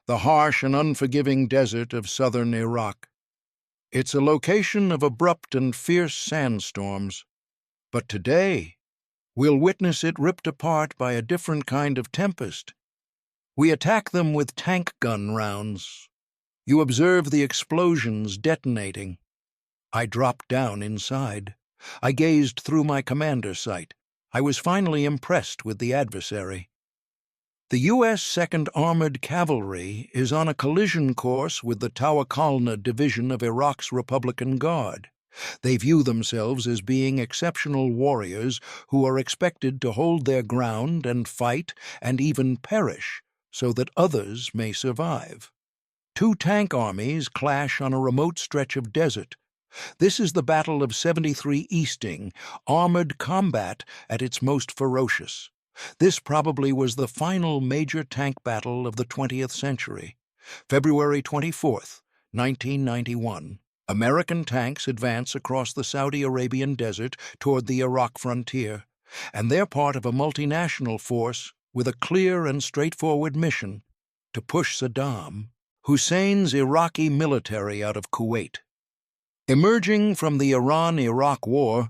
the harsh and unforgiving desert of southern Iraq. It's a location of abrupt and fierce sandstorms. But today, we'll witness it ripped apart by a different kind of tempest. We attack them with tank gun rounds. You observe the explosions detonating. I dropped down inside. I gazed through my commander sight. I was finally impressed with the adversary. The U.S. 2nd Armored Cavalry is on a collision course with the Tawakalna Division of Iraq's Republican Guard. They view themselves as being exceptional warriors who are expected to hold their ground and fight and even perish so that others may survive. Two tank armies clash on a remote stretch of desert. This is the Battle of 73 Easting, armored combat at its most ferocious. This probably was the final major tank battle of the 20th century. February 24, 1991. American tanks advance across the Saudi Arabian desert toward the Iraq frontier, and they're part of a multinational force with a clear and straightforward mission: to push Saddam Hussein's Iraqi military out of Kuwait. Emerging from the Iran-Iraq War,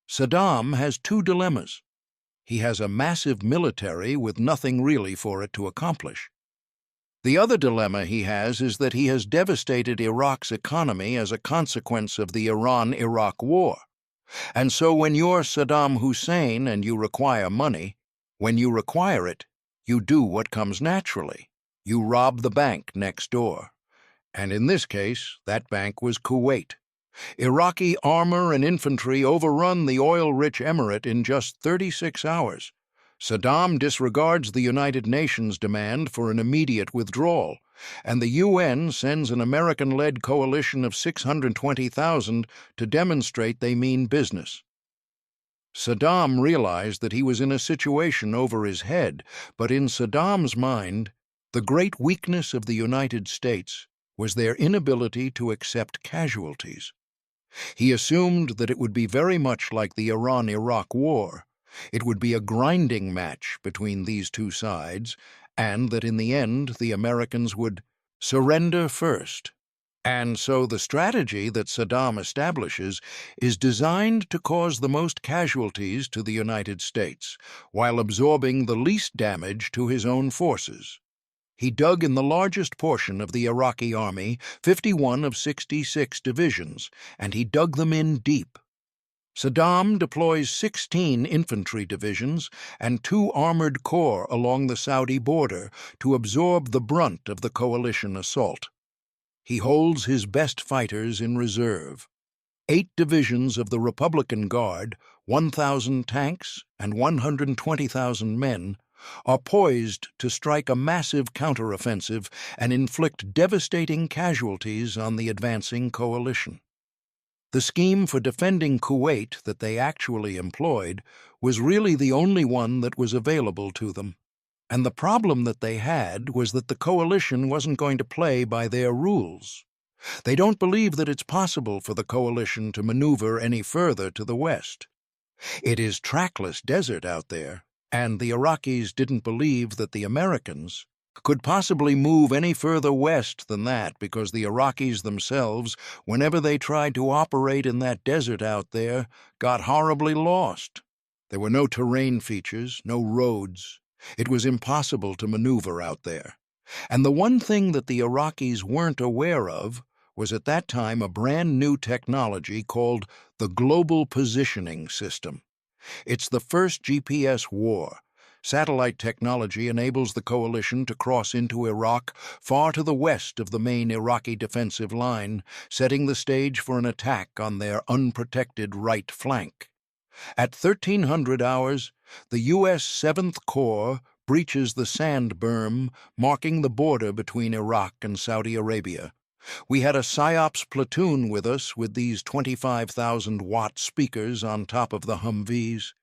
Saddam has two dilemmas. He has a massive military with nothing really for it to accomplish. The other dilemma he has is that he has devastated Iraq's economy as a consequence of the Iran-Iraq War. And so when you're Saddam Hussein and you require money, when you require it, you do what comes naturally. You rob the bank next door. And in this case, that bank was Kuwait. Iraqi armor and infantry overrun the oil-rich emirate in just 36 hours. Saddam disregards the United Nations demand for an immediate withdrawal, and the UN sends an American-led coalition of 620,000 to demonstrate they mean business. Saddam realized that he was in a situation over his head, but in Saddam's mind, the great weakness of the United States was their inability to accept casualties. He assumed that it would be very much like the Iran-Iraq War. It would be a grinding match between these two sides, and that in the end the Americans would surrender first. And so the strategy that Saddam establishes is designed to cause the most casualties to the United States, while absorbing the least damage to his own forces. He dug in the largest portion of the Iraqi army, 51 of 66 divisions, and he dug them in deep. Saddam deploys 16 infantry divisions and 2 armored corps along the Saudi border to absorb the brunt of the coalition assault. He holds his best fighters in reserve. 8 divisions of the Republican Guard, 1,000 tanks, and 120,000 men are poised to strike a massive counteroffensive and inflict devastating casualties on the advancing coalition. The scheme for defending Kuwait that they actually employed was really the only one that was available to them. And the problem that they had was that the coalition wasn't going to play by their rules. They don't believe that it's possible for the coalition to maneuver any further to the west. It is trackless desert out there, and the Iraqis didn't believe that the Americans could possibly move any further west than that, because the Iraqis themselves, whenever they tried to operate in that desert out there, got horribly lost. There were no terrain features, no roads. It was impossible to maneuver out there. And the one thing that the Iraqis weren't aware of was at that time a brand new technology called the Global Positioning System. It's the first GPS war. Satellite technology enables the coalition to cross into Iraq far to the west of the main Iraqi defensive line, setting the stage for an attack on their unprotected right flank. At 1300 hours, the U.S. 7th Corps breaches the sand berm marking the border between Iraq and Saudi Arabia. We had a PSYOPs platoon with us with these 25,000-watt speakers on top of the Humvees.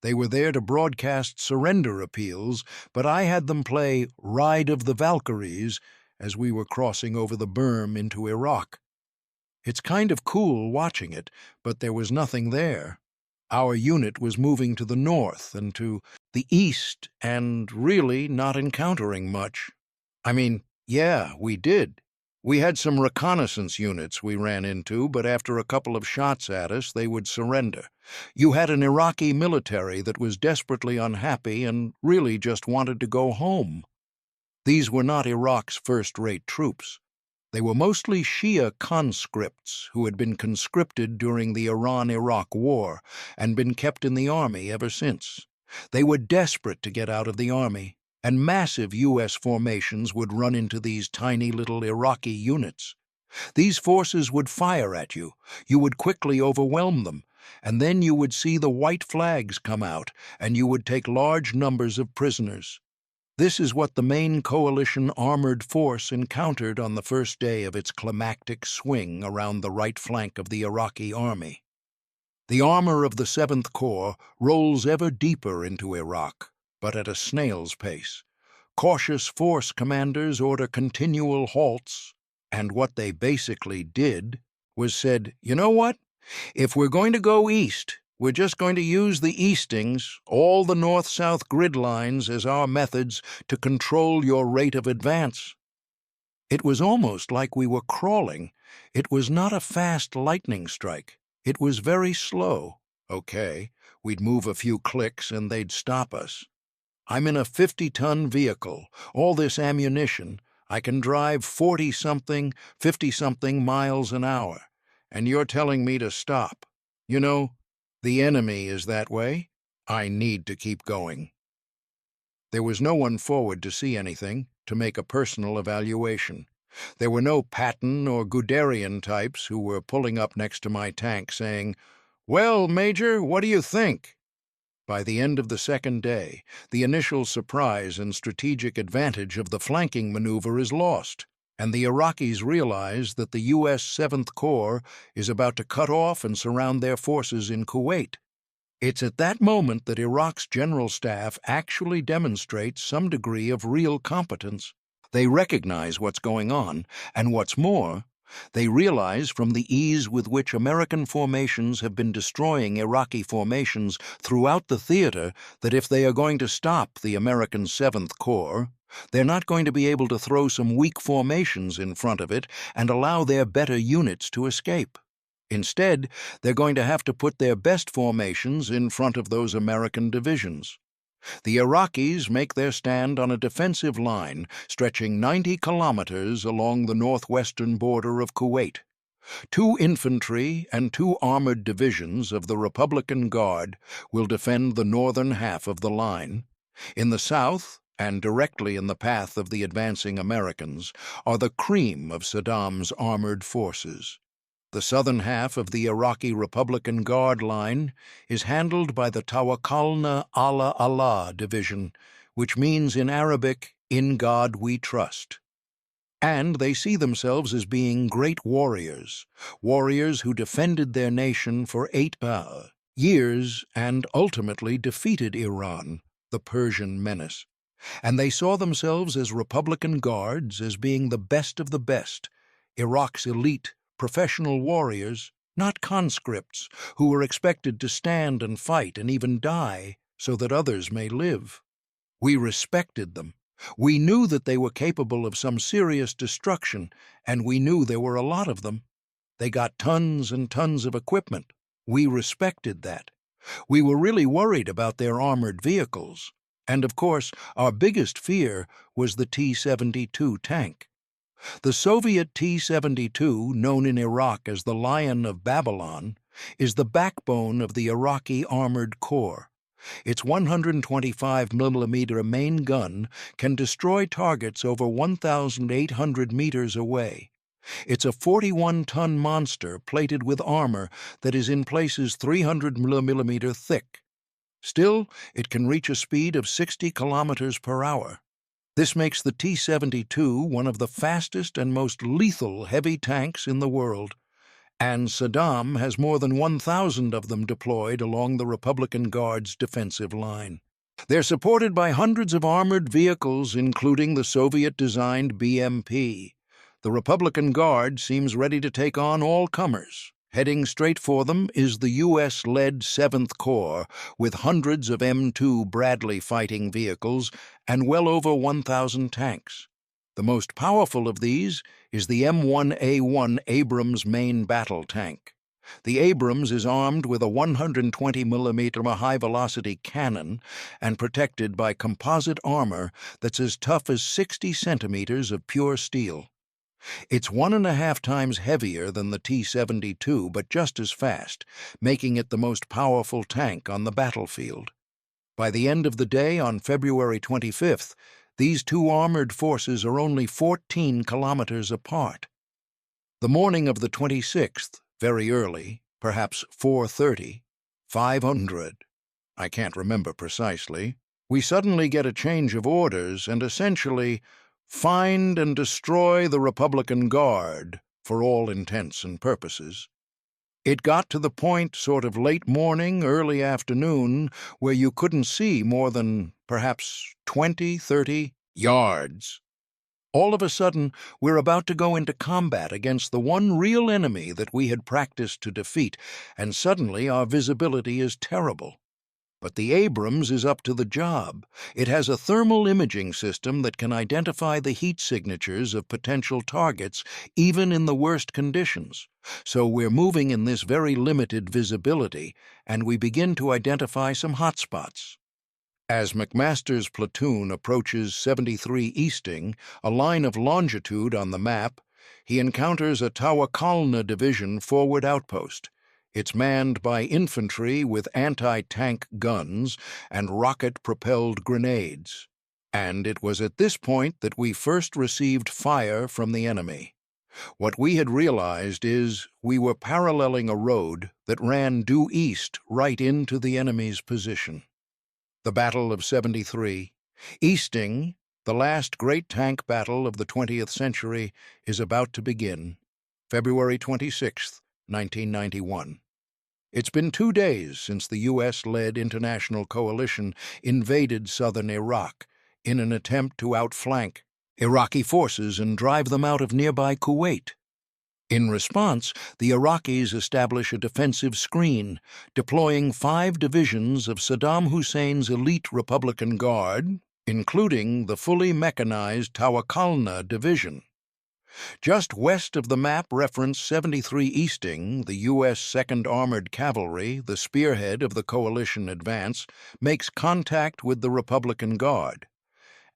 They were there to broadcast surrender appeals, but I had them play Ride of the Valkyries as we were crossing over the berm into Iraq. It's kind of cool watching it, but there was nothing there. Our unit was moving to the north and to the east and really not encountering much. I mean, Yeah, we did. We had some reconnaissance units we ran into, but after a couple of shots at us, they would surrender. You had an Iraqi military that was desperately unhappy and really just wanted to go home. These were not Iraq's first-rate troops. They were mostly Shia conscripts who had been conscripted during the Iran-Iraq War and been kept in the army ever since. They were desperate to get out of the army, and massive U.S. formations would run into these tiny little Iraqi units. These forces would fire at you, you would quickly overwhelm them, and then you would see the white flags come out, and you would take large numbers of prisoners. This is what the main coalition armored force encountered on the first day of its climactic swing around the right flank of the Iraqi army. The armor of the 7th Corps rolls ever deeper into Iraq, but at a snail's pace. Cautious force commanders order continual halts, and what they basically did was said, you know what? If we're going to go east, we're just going to use the eastings, all the north-south grid lines, as our methods to control your rate of advance. It was almost like we were crawling. It was not a fast lightning strike. It was very slow. Okay, we'd move a few clicks and they'd stop us. I'm in a 50-ton vehicle, all this ammunition. I can drive 40-something, 50-something miles an hour, and you're telling me to stop. You know, the enemy is that way. I need to keep going. There was no one forward to see anything, to make a personal evaluation. There were no Patton or Guderian types who were pulling up next to my tank saying, "Well, Major, what do you think?" By the end of the second day, the initial surprise and strategic advantage of the flanking maneuver is lost, and the Iraqis realize that the U.S. 7th Corps is about to cut off and surround their forces in Kuwait. It's at that moment that Iraq's general staff actually demonstrates some degree of real competence. They recognize what's going on, and what's more, they realize from the ease with which American formations have been destroying Iraqi formations throughout the theater that if they are going to stop the American 7th Corps, they're not going to be able to throw some weak formations in front of it and allow their better units to escape. Instead, they're going to have to put their best formations in front of those American divisions. The Iraqis make their stand on a defensive line stretching 90 kilometers along the northwestern border of Kuwait. 2 infantry and 2 armored divisions of the Republican Guard will defend the northern half of the line. In the south, and directly in the path of the advancing Americans, are the cream of Saddam's armored forces. The southern half of the Iraqi Republican Guard line is handled by the Tawakalna Division, which means in Arabic, "In God we trust." And they see themselves as being great warriors, warriors who defended their nation for 8 years and ultimately defeated Iran, the Persian menace. And they saw themselves as Republican Guards as being the best of the best, Iraq's elite, professional warriors, not conscripts who were expected to stand and fight and even die so that others may live. We respected them. We knew that they were capable of some serious destruction, and we knew there were a lot of them. They got tons and tons of equipment. We respected that. We were really worried about their armored vehicles. And of course, our biggest fear was the T-72 tank. The Soviet T-72, known in Iraq as the Lion of Babylon, is the backbone of the Iraqi Armored Corps. Its 125mm main gun can destroy targets over 1,800 meters away. It's a 41-ton monster plated with armor that is in places 300mm thick. Still, it can reach a speed of 60 kilometers per hour. This makes the T-72 one of the fastest and most lethal heavy tanks in the world, and Saddam has more than 1,000 of them deployed along the Republican Guard's defensive line. They're supported by hundreds of armored vehicles, including the Soviet-designed BMP. The Republican Guard seems ready to take on all comers. Heading straight for them is the U.S.-led 7th Corps, with hundreds of M2 Bradley fighting vehicles and well over 1,000 tanks. The most powerful of these is the M1A1 Abrams main battle tank. The Abrams is armed with a 120mm high-velocity cannon and protected by composite armor that's as tough as 60 centimeters of pure steel. It's 1.5 times heavier than the T-72, but just as fast, making it the most powerful tank on the battlefield. By the end of the day, on February 25th, these two armored forces are only 14 kilometers apart. The morning of the 26th, very early, perhaps 4:30, 500, I can't remember precisely, we suddenly get a change of orders and essentially find and destroy the Republican Guard, for all intents and purposes. It got to the point sort of late morning, early afternoon, where you couldn't see more than perhaps 20, 30 yards. All of a sudden, we're about to go into combat against the one real enemy that we had practiced to defeat, and suddenly our visibility is terrible. But the Abrams is up to the job. It has a thermal imaging system that can identify the heat signatures of potential targets, even in the worst conditions. So we're moving in this very limited visibility, and we begin to identify some hotspots. As McMaster's platoon approaches 73 Easting, a line of longitude on the map, he encounters a Tawakalna Division forward outpost. It's manned by infantry with anti-tank guns and rocket-propelled grenades. And it was at this point that we first received fire from the enemy. What we had realized is we were paralleling a road that ran due east right into the enemy's position. The Battle of 73, Easting, the last great tank battle of the 20th century, is about to begin. February 26, 1991. It's been 2 days since the U.S.-led international coalition invaded southern Iraq in an attempt to outflank Iraqi forces and drive them out of nearby Kuwait. In response, the Iraqis establish a defensive screen, deploying 5 divisions of Saddam Hussein's elite Republican Guard, including the fully mechanized Tawakalna Division. Just west of the map referenced 73 Easting, the U.S. 2nd Armored Cavalry, the spearhead of the coalition advance, makes contact with the Republican Guard.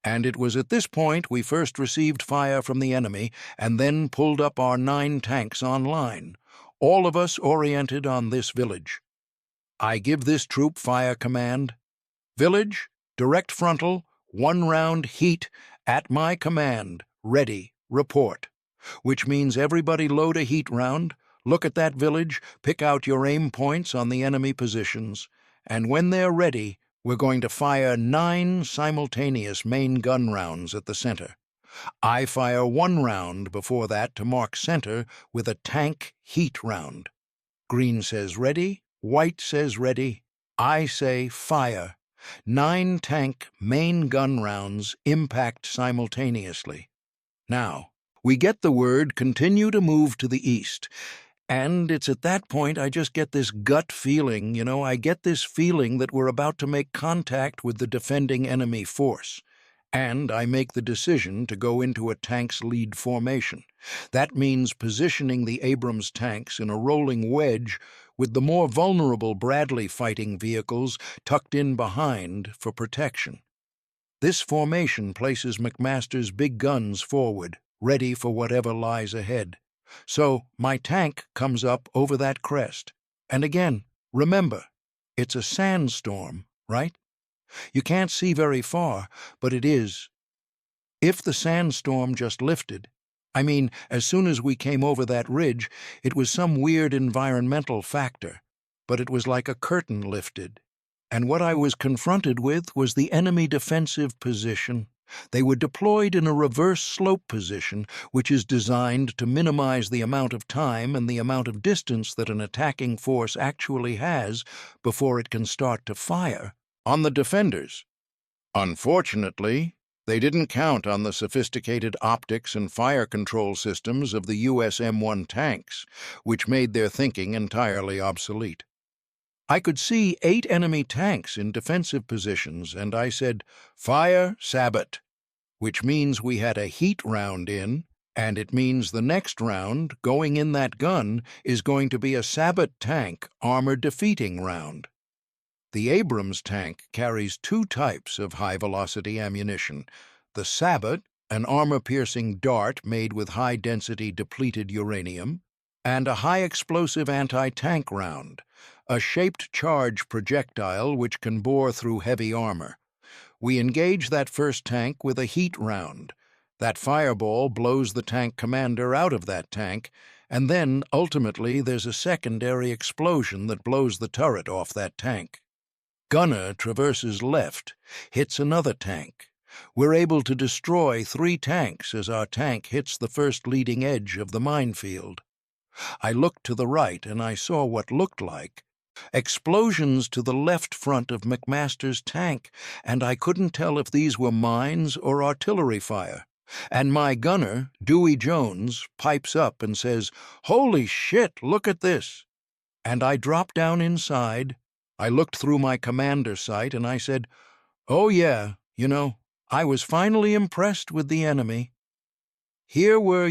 And it was at this point we first received fire from the enemy and then pulled up our 9 tanks online, all of us oriented on this village. I give this troop fire command. Village, direct frontal, 1 round heat, at my command, ready, report. Which means everybody load a heat round, look at that village, pick out your aim points on the enemy positions, and when they're ready, we're going to fire 9 simultaneous main gun rounds at the center. I fire 1 round before that to mark center with a tank heat round. Green says ready, white says ready, I say fire. 9 tank main gun rounds impact simultaneously. Now, we get the word continue to move to the east. And it's at that point I just get this gut feeling, I get this feeling that we're about to make contact with the defending enemy force. And I make the decision to go into a tank's lead formation. That means positioning the Abrams tanks in a rolling wedge with the more vulnerable Bradley fighting vehicles tucked in behind for protection. This formation places McMaster's big guns forward, ready for whatever lies ahead. So my tank comes up over that crest. And again, remember, it's a sandstorm, right? You can't see very far, but it is. If the sandstorm just lifted, as soon as we came over that ridge, it was some weird environmental factor, but it was like a curtain lifted. And what I was confronted with was the enemy defensive position. They were deployed in a reverse slope position, which is designed to minimize the amount of time and the amount of distance that an attacking force actually has before it can start to fire on the defenders. Unfortunately, they didn't count on the sophisticated optics and fire control systems of the U.S. M1 tanks, which made their thinking entirely obsolete. I could see 8 enemy tanks in defensive positions, and I said, "Fire, Sabbat." which means we had a heat round in, and it means the next round, going in that gun, is going to be a Sabot tank armor-defeating round. The Abrams tank carries two types of high-velocity ammunition: the Sabot, an armor-piercing dart made with high-density depleted uranium, and a high-explosive anti-tank round, a shaped charge projectile which can bore through heavy armor. We engage that first tank with a heat round. That fireball blows the tank commander out of that tank, and then, ultimately, there's a secondary explosion that blows the turret off that tank. Gunner traverses left, hits another tank. We're able to destroy 3 tanks as our tank hits the first leading edge of the minefield. I looked to the right and I saw what looked like explosions to the left front of McMaster's tank, and I couldn't tell if these were mines or artillery fire. And my gunner, Dewey Jones, pipes up and says, "Holy shit, look at this!" And I dropped down inside. I looked through my commander sight and I said, "Oh yeah, I was finally impressed with the enemy." Here were,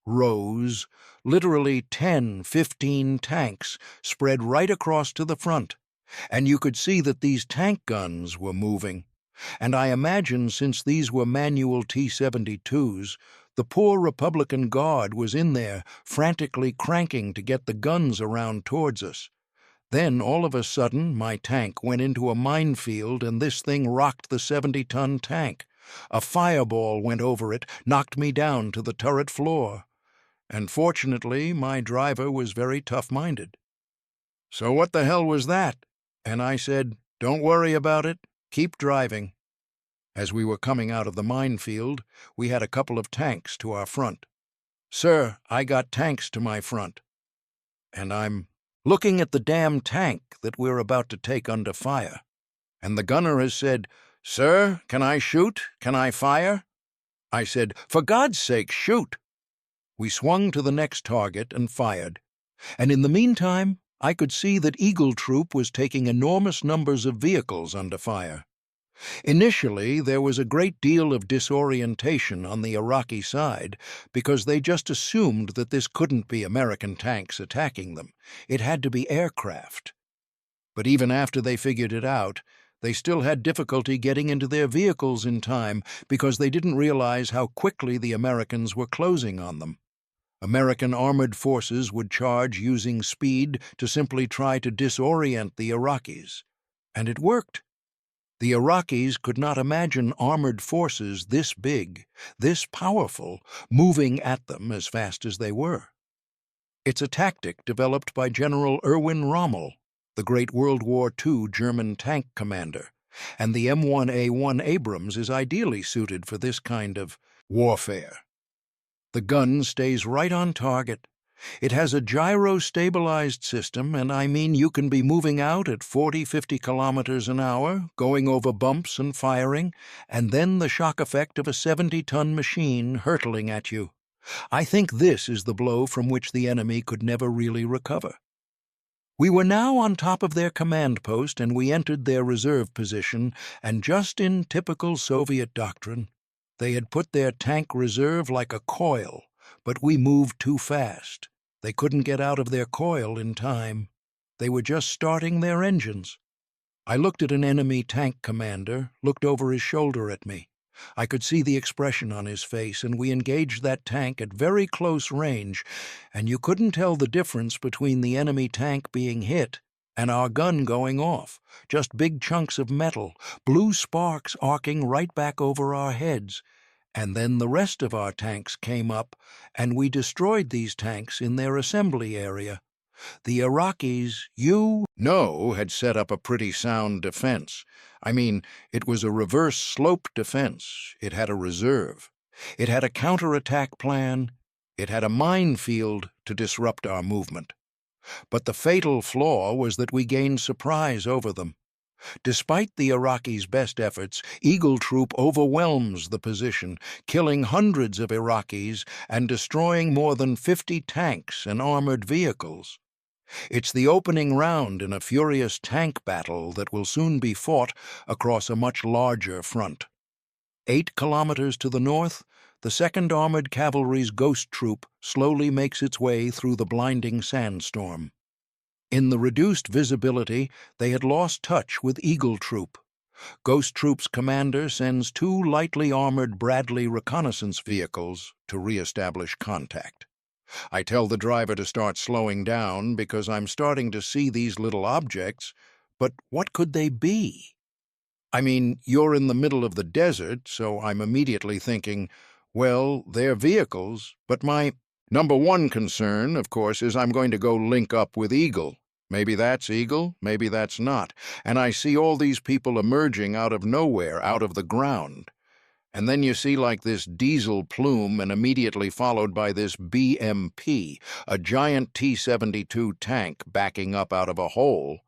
rows, literally 10, 15 tanks spread right across to the front, and you could see that these tank guns were moving. And I imagine since these were manual T-72s, the poor Republican Guard was in there frantically cranking to get the guns around towards us. Then, all of a sudden, my tank went into a minefield and this thing rocked the 70-ton tank. A fireball went over it, knocked me down to the turret floor. And fortunately, my driver was very tough-minded. "So what the hell was that?" And I said, "Don't worry about it. Keep driving." As we were coming out of the minefield, we had a couple of tanks to our front. "Sir, I got tanks to my front." And I'm looking at the damn tank that we're about to take under fire. And the gunner has said, "Sir, can I shoot? Can I fire?" I said, "For God's sake, shoot!" We swung to the next target and fired. And in the meantime, I could see that Eagle Troop was taking enormous numbers of vehicles under fire. Initially, there was a great deal of disorientation on the Iraqi side because they just assumed that this couldn't be American tanks attacking them. It had to be aircraft. But even after they figured it out, they still had difficulty getting into their vehicles in time because they didn't realize how quickly the Americans were closing on them. American armored forces would charge using speed to simply try to disorient the Iraqis. And it worked. The Iraqis could not imagine armored forces this big, this powerful, moving at them as fast as they were. It's a tactic developed by General Erwin Rommel, the great World War II German tank commander, and the M1A1 Abrams is ideally suited for this kind of warfare. The gun stays right on target. It has a gyro-stabilized system, and I mean you can be moving out at 40, 50 kilometers an hour, going over bumps and firing, and then the shock effect of a 70-ton machine hurtling at you. I think this is the blow from which the enemy could never really recover. We were now on top of their command post, and we entered their reserve position, and just in typical Soviet doctrine, they had put their tank reserve like a coil, but we moved too fast. They couldn't get out of their coil in time. They were just starting their engines. I looked at an enemy tank commander, looked over his shoulder at me. I could see the expression on his face, and we engaged that tank at very close range, and you couldn't tell the difference between the enemy tank being hit and our gun going off. Just big chunks of metal, blue sparks arcing right back over our heads. And then the rest of our tanks came up, and we destroyed these tanks in their assembly area. The Iraqis, had set up a pretty sound defense. I mean, it was a reverse slope defense. It had a reserve. It had a counterattack plan. It had a minefield to disrupt our movement. But the fatal flaw was that we gained surprise over them. Despite the Iraqis' best efforts, Eagle Troop overwhelms the position, killing hundreds of Iraqis and destroying more than 50 tanks and armored vehicles. It's the opening round in a furious tank battle that will soon be fought across a much larger front. 8 kilometers to the north, the 2nd Armored Cavalry's Ghost Troop slowly makes its way through the blinding sandstorm. In the reduced visibility, they had lost touch with Eagle Troop. Ghost Troop's commander sends 2 lightly armored Bradley reconnaissance vehicles to re-establish contact. I tell the driver to start slowing down because I'm starting to see these little objects, but what could they be? I mean, you're in the middle of the desert, so I'm immediately thinking, well, they're vehicles, but my number one concern, of course, is I'm going to go link up with Eagle. Maybe that's Eagle, maybe that's not. And I see all these people emerging out of nowhere, out of the ground. And then you see like this diesel plume and immediately followed by this BMP, a giant T-72 tank backing up out of a hole.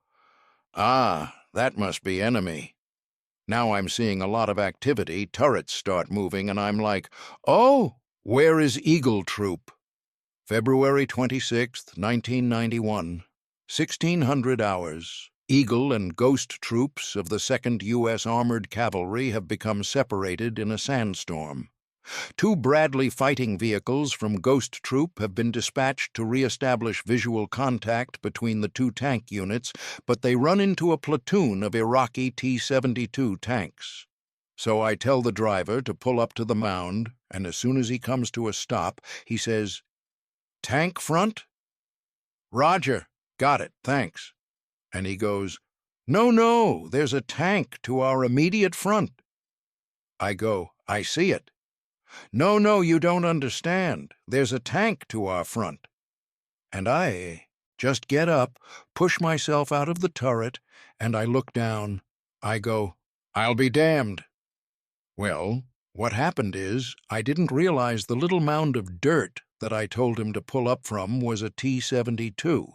Ah, that must be enemy. Now I'm seeing a lot of activity, turrets start moving, and I'm like, oh, where is Eagle Troop? February 26th, 1991, 1600 hours. Eagle and Ghost troops of the 2nd U.S. Armored Cavalry have become separated in a sandstorm. 2 Bradley fighting vehicles from Ghost Troop have been dispatched to re-establish visual contact between the 2 tank units, but they run into a platoon of Iraqi T-72 tanks. So I tell the driver to pull up to the mound, and as soon as he comes to a stop, he says, "Tank front?" "Roger, got it, thanks." And he goes, No, there's a tank to our immediate front." I go, "I see it." No, you don't understand. There's a tank to our front." And I just get up, push myself out of the turret, and I look down. I go, "I'll be damned." Well, what happened is I didn't realize the little mound of dirt that I told him to pull up from was a T-72.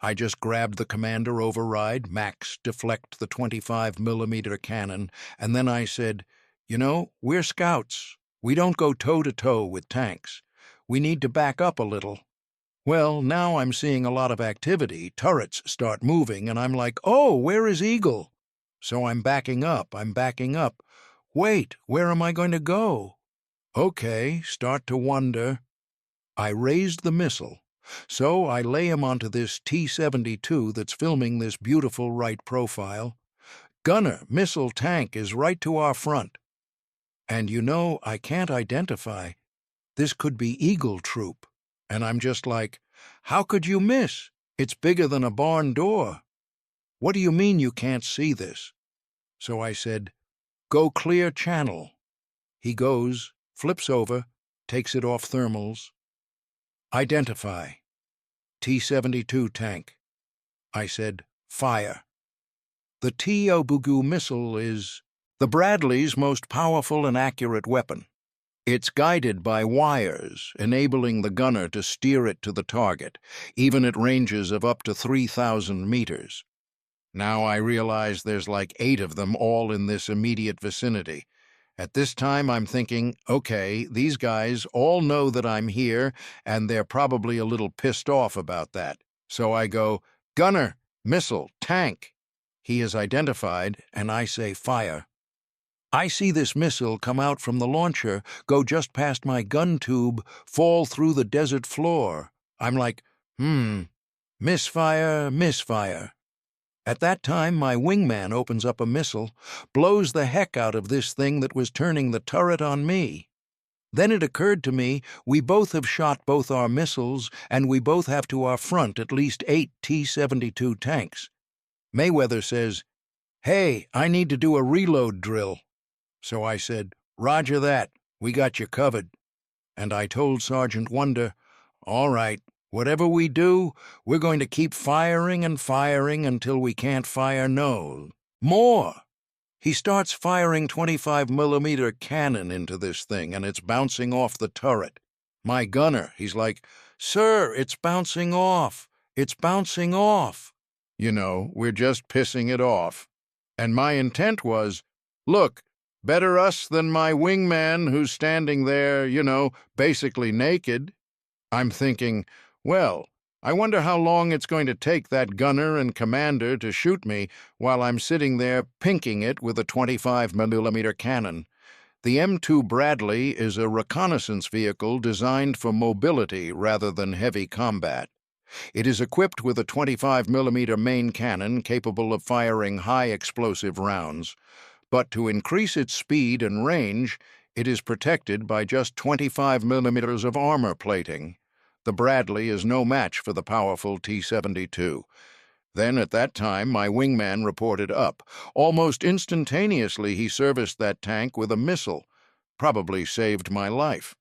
I just grabbed the commander override, max deflect the 25mm cannon, and then I said, "You know, we're scouts. We don't go toe-to-toe with tanks. We need to back up a little." Well, now I'm seeing a lot of activity. Turrets start moving, and I'm like, oh, where is Eagle? So I'm backing up. Wait, where am I going to go? Okay, start to wonder. I raised the missile, so I lay him onto this T-72 that's filming this beautiful right profile. "Gunner, missile tank is right to our front." And you know, I can't identify. This could be Eagle Troop. And I'm just like, how could you miss? It's bigger than a barn door. "What do you mean you can't see this?" So I said, "Go clear channel." He goes, flips over, takes it off thermals. "Identify." T-72 tank. I said, "Fire." The T-72 missile is the Bradley's most powerful and accurate weapon. It's guided by wires, enabling the gunner to steer it to the target, even at ranges of up to 3,000 meters. Now I realize there's like 8 of them all in this immediate vicinity. At this time I'm thinking, okay, these guys all know that I'm here, and they're probably a little pissed off about that. So I go, "Gunner, missile, tank." He is identified, and I say, "Fire." I see this missile come out from the launcher, go just past my gun tube, fall through the desert floor. I'm like, misfire, misfire. At that time, my wingman opens up a missile, blows the heck out of this thing that was turning the turret on me. Then it occurred to me, we both have shot both our missiles, and we both have to our front at least 8 T-72 tanks. Mayweather says, "Hey, I need to do a reload drill." So I said, "Roger that, we got you covered." And I told Sergeant Wonder, "All right, whatever we do, we're going to keep firing and firing until we can't fire no more." He starts firing 25mm cannon into this thing, and it's bouncing off the turret. My gunner, he's like, "Sir, it's bouncing off. It's bouncing off." You know, we're just pissing it off. And my intent was, look, better us than my wingman who's standing there, you know, basically naked. I'm thinking, well, I wonder how long it's going to take that gunner and commander to shoot me while I'm sitting there pinking it with a 25mm cannon. The M2 Bradley is a reconnaissance vehicle designed for mobility rather than heavy combat. It is equipped with a 25mm main cannon capable of firing high explosive rounds, but to increase its speed and range, it is protected by just 25mm of armor plating. The Bradley is no match for the powerful T-72. Then, at that time, my wingman reported up. Almost instantaneously, he serviced that tank with a missile. Probably saved my life.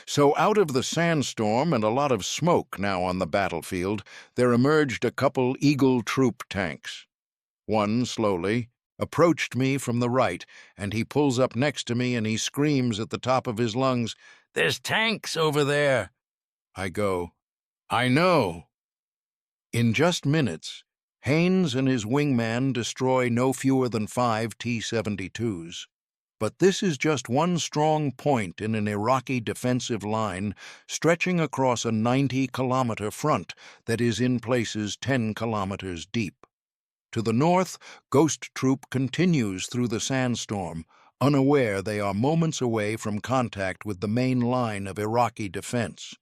So out of the sandstorm and a lot of smoke now on the battlefield, there emerged a couple Eagle troop tanks. One, slowly, approached me from the right, and he pulls up next to me and he screams at the top of his lungs, "There's tanks over there!" I go, "I know." In just minutes, Haynes and his wingman destroy no fewer than 5 T-72s. But this is just one strong point in an Iraqi defensive line stretching across a 90-kilometer front that is in places 10 kilometers deep. To the north, Ghost Troop continues through the sandstorm, unaware they are moments away from contact with the main line of Iraqi defense.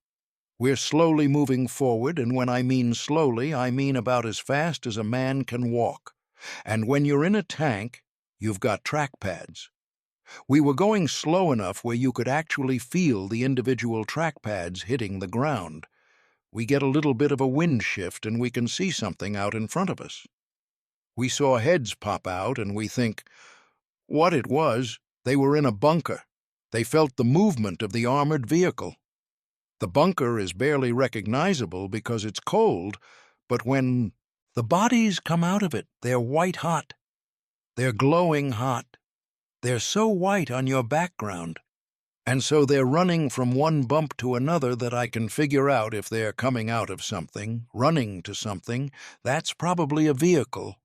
We're slowly moving forward, and when I mean slowly, I mean about as fast as a man can walk. And when you're in a tank, you've got track pads. We were going slow enough where you could actually feel the individual track pads hitting the ground. We get a little bit of a wind shift and we can see something out in front of us. We saw heads pop out and we think, what it was, they were in a bunker. They felt the movement of the armored vehicle. The bunker is barely recognizable because it's cold, but when the bodies come out of it, they're white hot. They're glowing hot. They're so white on your background, and so they're running from one bump to another that I can figure out if they're coming out of something, running to something. That's probably a vehicle.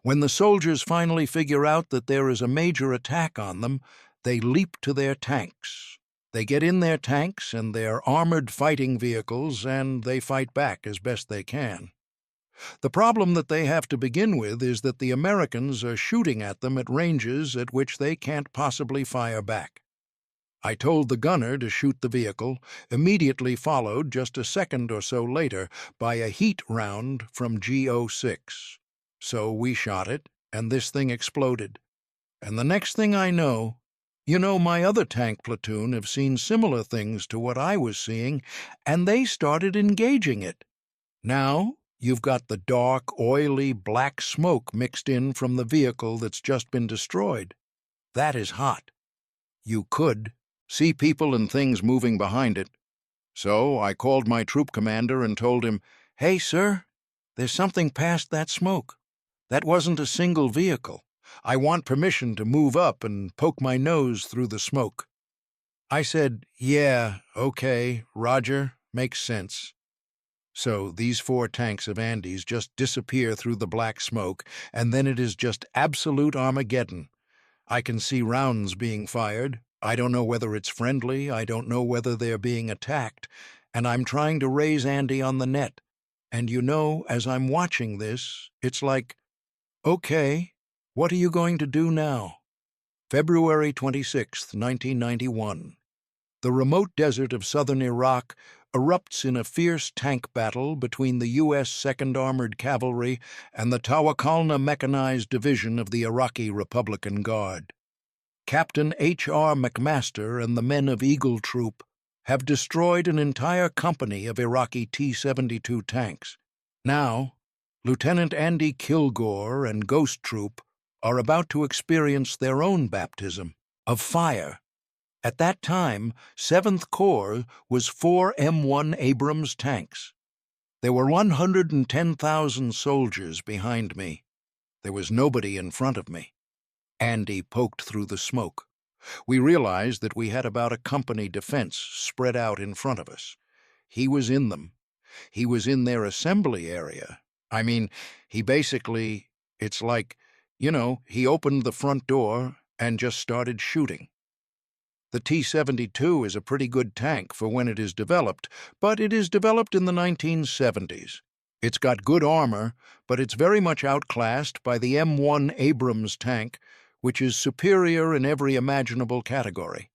When the soldiers finally figure out that there is a major attack on them, they leap to their tanks. They get in their tanks and their armored fighting vehicles, and they fight back as best they can. The problem that they have to begin with is that the Americans are shooting at them at ranges at which they can't possibly fire back. I told the gunner to shoot the vehicle, immediately followed just a second or so later by a heat round from G06. So we shot it, and this thing exploded. And the next thing I know, my other tank platoon have seen similar things to what I was seeing, and they started engaging it. Now, you've got the dark, oily, black smoke mixed in from the vehicle that's just been destroyed. That is hot. You could see people and things moving behind it. So I called my troop commander and told him, "Hey, sir, there's something past that smoke. That wasn't a single vehicle. I want permission to move up and poke my nose through the smoke." I said, "Yeah, okay, Roger, makes sense." So these 4 tanks of Andes just disappear through the black smoke, and then it is just absolute Armageddon. I can see rounds being fired. I don't know whether it's friendly. I don't know whether they're being attacked. And I'm trying to raise Andy on the net. And as I'm watching this, it's like, okay, what are you going to do now? February 26, 1991. The remote desert of southern Iraq erupts in a fierce tank battle between the U.S. 2nd Armored Cavalry and the Tawakalna Mechanized Division of the Iraqi Republican Guard. Captain H.R. McMaster and the men of Eagle Troop have destroyed an entire company of Iraqi T-72 tanks. Now, Lieutenant Andy Kilgore and Ghost Troop are about to experience their own baptism of fire. At that time, 7th Corps was 4 M1 Abrams tanks. There were 110,000 soldiers behind me. There was nobody in front of me. Andy poked through the smoke. We realized that we had about a company defense spread out in front of us. He was in them. He was in their assembly area. I mean, he basically, it's like, he opened the front door and just started shooting. The T-72 is a pretty good tank for when it is developed, but it is developed in the 1970s. It's got good armor, but it's very much outclassed by the M1 Abrams tank, which is superior in every imaginable category.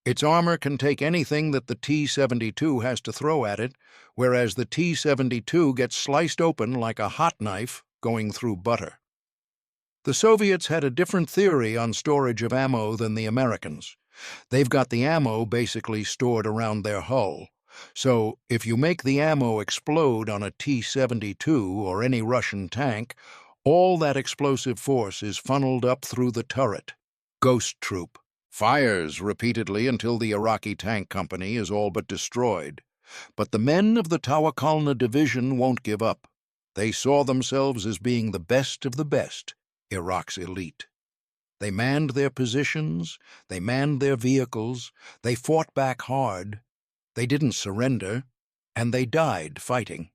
Its armor can take anything that the T-72 has to throw at it, whereas the T-72 gets sliced open like a hot knife going through butter. The Soviets had a different theory on storage of ammo than the Americans. They've got the ammo basically stored around their hull. So, if you make the ammo explode on a T-72 or any Russian tank, all that explosive force is funneled up through the turret. Ghost troop. Fires repeatedly until the Iraqi tank company is all but destroyed. But the men of the Tawakalna Division won't give up. They saw themselves as being the best of the best, Iraq's elite. They manned their positions, they manned their vehicles, they fought back hard. They didn't surrender, and they died fighting.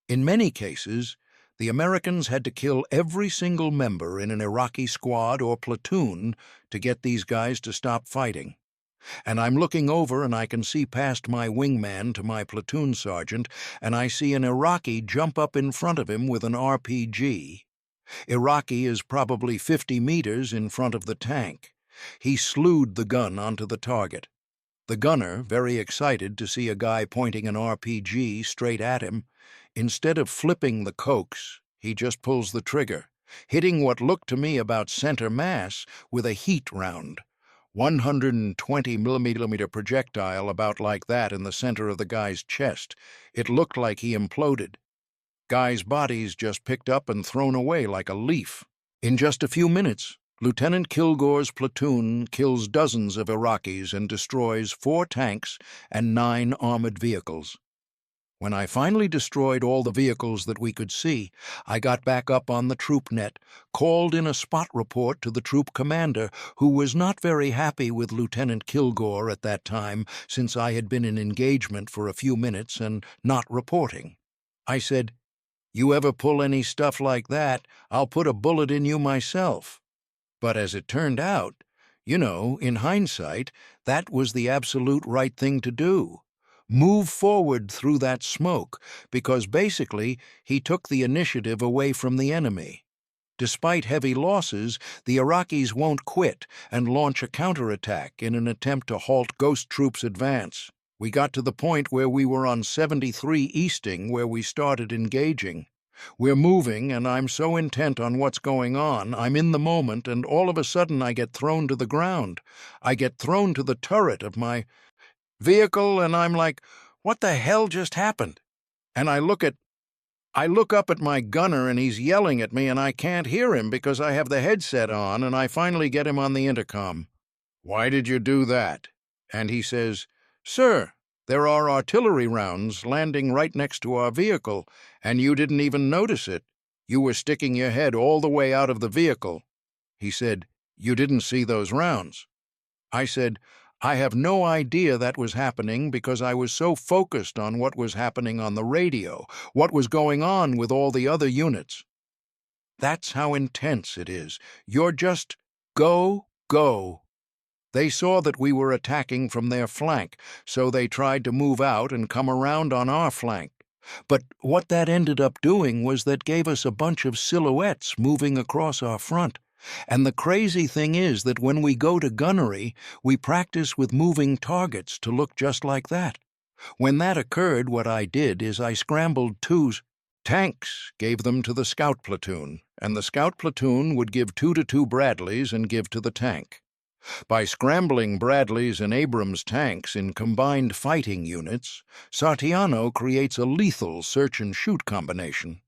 In many cases, the Americans had to kill every single member in an Iraqi squad or platoon to get these guys to stop fighting. And I'm looking over and I can see past my wingman to my platoon sergeant, and I see an Iraqi jump up in front of him with an RPG. Iraqi is probably 50 meters in front of the tank. He slewed the gun onto the target. The gunner, very excited to see a guy pointing an RPG straight at him, instead of flipping the cokes, he just pulls the trigger, hitting what looked to me about center mass with a heat round. 120mm projectile about like that in the center of the guy's chest. It looked like he imploded. Guy's body's just picked up and thrown away like a leaf. In just a few minutes, Lieutenant Kilgore's platoon kills dozens of Iraqis and destroys 4 tanks and 9 armored vehicles. When I finally destroyed all the vehicles that we could see, I got back up on the troop net, called in a spot report to the troop commander, who was not very happy with Lieutenant Kilgore at that time, since I had been in engagement for a few minutes and not reporting. I said, "You ever pull any stuff like that, I'll put a bullet in you myself." But as it turned out, in hindsight, that was the absolute right thing to do. Move forward through that smoke, because basically he took the initiative away from the enemy. Despite heavy losses, the Iraqis won't quit and launch a counterattack in an attempt to halt Ghost Troop's advance. We got to the point where we were on 73 Easting where we started engaging. We're moving, and I'm so intent on what's going on, I'm in the moment, and all of a sudden I get thrown to the ground. I get thrown to the turret of my vehicle, and I'm like, what the hell just happened? And I look up at my gunner, and he's yelling at me, and I can't hear him because I have the headset on, and I finally get him on the intercom. "Why did you do that?" And he says, "Sir, there are artillery rounds landing right next to our vehicle, and you didn't even notice it. You were sticking your head all the way out of the vehicle." He said, "You didn't see those rounds." I said, "I have no idea that was happening because I was so focused on what was happening on the radio, what was going on with all the other units." That's how intense it is. You're just go, go. They saw that we were attacking from their flank, so they tried to move out and come around on our flank. But what that ended up doing was that gave us a bunch of silhouettes moving across our front. And the crazy thing is that when we go to gunnery, we practice with moving targets to look just like that. When that occurred, what I did is I scrambled 2 tanks, gave them to the scout platoon, and the scout platoon would give 2 to 2 Bradleys and give to the tank. By scrambling Bradleys and Abrams tanks in combined fighting units, Sartiano creates a lethal search-and-shoot combination.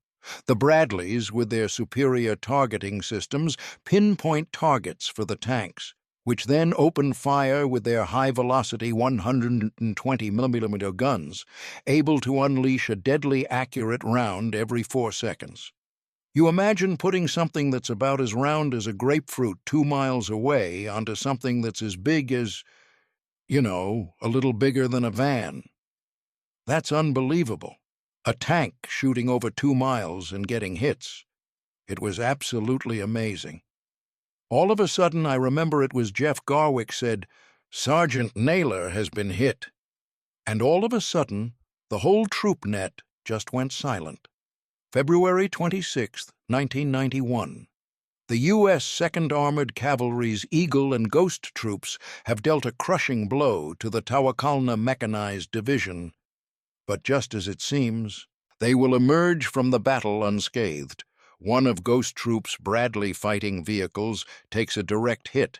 The Bradleys, with their superior targeting systems, pinpoint targets for the tanks, which then open fire with their high-velocity 120mm guns, able to unleash a deadly accurate round every 4 seconds. You imagine putting something that's about as round as a grapefruit 2 miles away onto something that's as big as, a little bigger than a van. That's unbelievable. A tank shooting over 2 miles and getting hits. It was absolutely amazing. All of a sudden, I remember it was Jeff Garwick said, "Sergeant Naylor has been hit." And all of a sudden, the whole troop net just went silent. February 26, 1991. The U.S. 2nd Armored Cavalry's Eagle and Ghost troops have dealt a crushing blow to the Tawakalna Mechanized Division. But just as it seems, they will emerge from the battle unscathed. One of Ghost Troop's Bradley fighting vehicles takes a direct hit.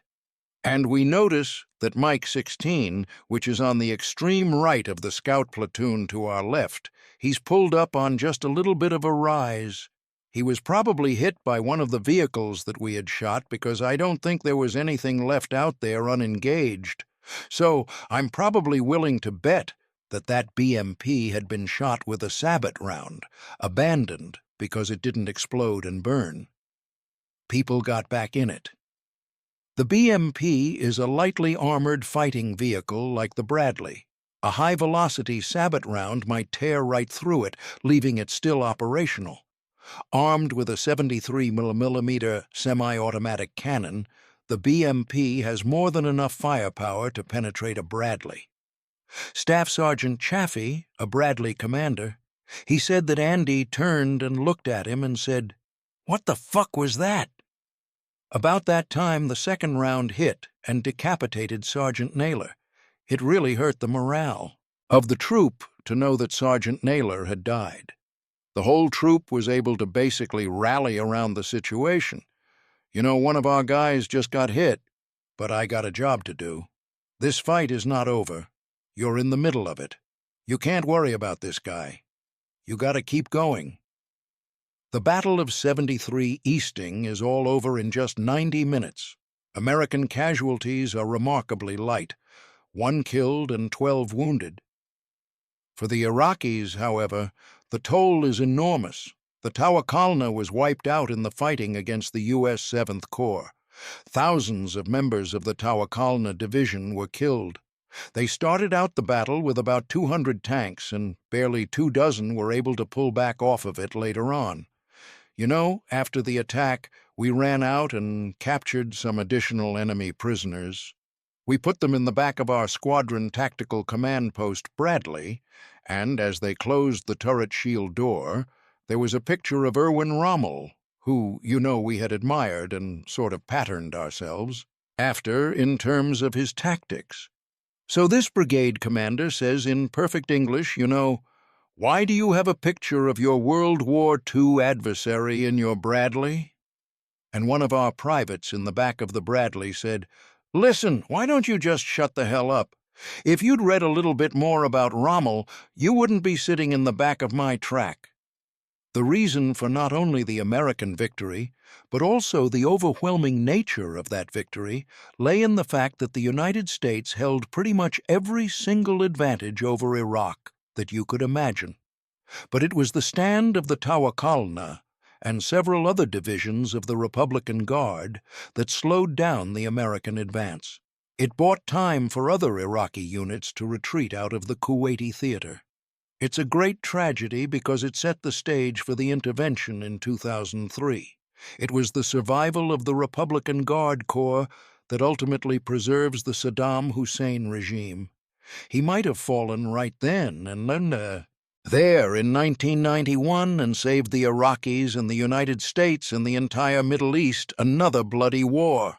And we notice that Mike 16, which is on the extreme right of the scout platoon to our left, he's pulled up on just a little bit of a rise. He was probably hit by one of the vehicles that we had shot because I don't think there was anything left out there unengaged. So I'm probably willing to bet that BMP had been shot with a sabot round, abandoned because it didn't explode and burn. People got back in it. The BMP is a lightly armored fighting vehicle like the Bradley. A high-velocity sabot round might tear right through it, leaving it still operational. Armed with a 73mm semi-automatic cannon, the BMP has more than enough firepower to penetrate a Bradley. Staff Sergeant Chaffee, a Bradley commander, he said that Andy turned and looked at him and said, "What the fuck was that?" About that time, the second round hit and decapitated Sergeant Naylor. It really hurt the morale of the troop to know that Sergeant Naylor had died. The whole troop was able to basically rally around the situation. "You know, one of our guys just got hit, but I got a job to do. This fight is not over. You're in the middle of it. You can't worry about this guy. You gotta keep going." The Battle of 73 Easting is all over in just 90 minutes. American casualties are remarkably light, 1 killed and 12 wounded. For the Iraqis, however, the toll is enormous. The Tawakalna was wiped out in the fighting against the U.S. 7th Corps. Thousands of members of the Tawakalna Division were killed. They started out the battle with about 200 tanks, and barely 24 were able to pull back off of it later on. You know, after the attack, we ran out and captured some additional enemy prisoners. We put them in the back of our squadron tactical command post Bradley, and as they closed the turret shield door, there was a picture of Erwin Rommel, who, you know, we had admired and sort of patterned ourselves after in terms of his tactics. So this brigade commander says in perfect English, you know, "Why do you have a picture of your World War II adversary in your Bradley?" And one of our privates in the back of the Bradley said, "Listen, why don't you just shut the hell up? If you'd read a little bit more about Rommel, you wouldn't be sitting in the back of my track." The reason for not only the American victory, but also the overwhelming nature of that victory, lay in the fact that the United States held pretty much every single advantage over Iraq that you could imagine. But it was the stand of the Tawakalna and several other divisions of the Republican Guard that slowed down the American advance. It bought time for other Iraqi units to retreat out of the Kuwaiti theater. It's a great tragedy because it set the stage for the intervention in 2003. It was the survival of the Republican Guard Corps that ultimately preserves the Saddam Hussein regime. He might have fallen right then and then there in 1991 and saved the Iraqis and the United States and the entire Middle East another bloody war.